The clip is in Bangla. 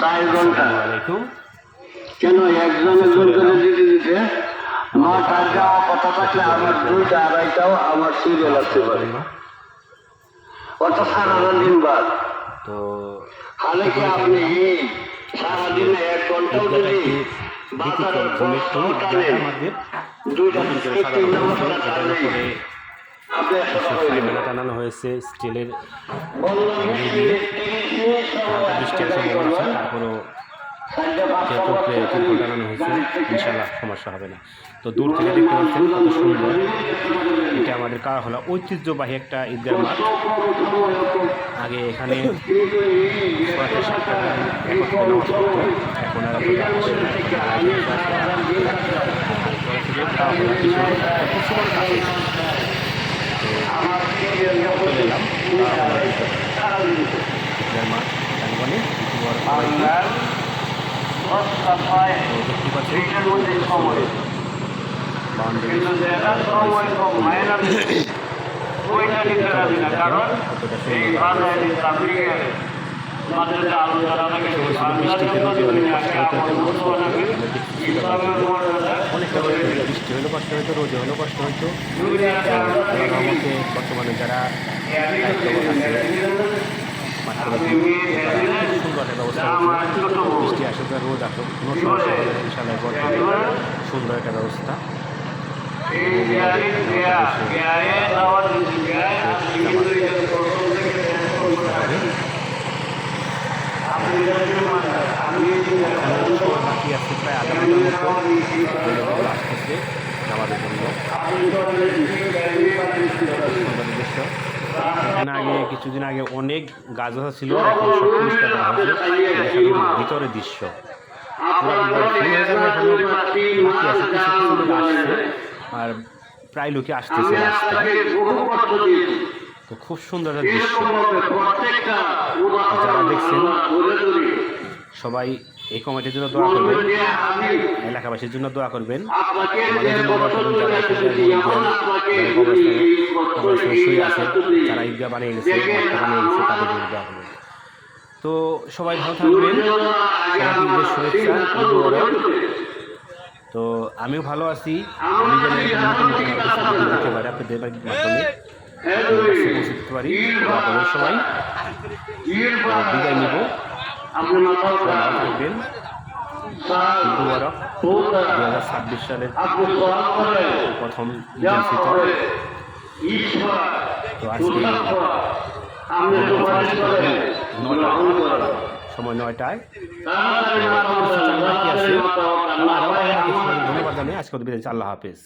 4 ঘন্টা আলাইকুম। কেন একজন করে দিতে দিতে 9টার যাওয়া কথা থাকলে আমার 2টা 2:30টাও আমার সিরিয়াল আসতে পারে অত সারাদিন বাদ। তো তাহলে কি আপনি সারাদিনে 1 ঘন্টাও যদি বাজারের বস্তাও টানেন আমাদের 2টা নতুন করে সাজানো হয়েছে, এটার উপরে টানানো হয়েছে স্টিলের বৃষ্টি আসে বলছে, তারপরেও যেহেতু তিরপল টানানো হয়েছে ইনশাল্লাহ সমস্যা হবে না। তো দূর থেকে দেখতে পাচ্ছেন কত সুন্দর, এটা আমাদের কারহলা ঐতিহ্যবাহী একটা ঈদগাহ মাঠ। আগে এখানে 6-7টা একত্রে নামাজ পড়তো, এখন আর চলে এলাম ঈদগাহ মাঠ টাঙ্গনে। দেখতে অনেকটা বৃষ্টি হলেও কষ্ট হইতো, রোদে হলেও কষ্ট হইতো। বর্তমানে যারা সুন্দর একটা ব্যবস্থা বৃষ্টি আসুক আর রোদ আসুক কোনো সমস্যা হবে না ইনশাল্লাহ। সুন্দর একটা ব্যবস্থা। বাকি আছে প্রায় আধা ঘন্টার মতো আসতেছে আমাদের জন্য। দৃশ্য এখানে আগে কিছুদিন আগে অনেক গাছ ছিল, এখন সব পরিষ্কার করা হয়েছে। ভিতরের দৃশ্য আসছে আর প্রায় লোকে আসতেছে রাস্তায়। তো খুব সুন্দর একটা দৃশ্য, যারা দেখছেন সবাই এই কমিটির জন্য দোয়া করবেন, এলাকাবাসীর জন্য দোয়া করবেন, আমাদের জন্য দোয়া করবেন। যারা শুয়ে আছে, যারা ঈদগাহ বানিয়ে গেছে তাদের জন্য দোয়া করবেন। তো সবাই ভালো থাকবেন, সবাইকে ঈদের শুভেচ্ছা। তো আমিও ভালো আছি, আমি যেন দিতে পারি আপনাদের মাধ্যমে পৌঁছতে পারি। সবাই বিদায় নিব, ভালো থাকবেন। 2026 সালের প্রথম ঈদুল ফিতর। তো আজকে সময় 9টায় ধন্যবাদ জানাই। আজকে বিদায়। আল্লাহ হাফেজ।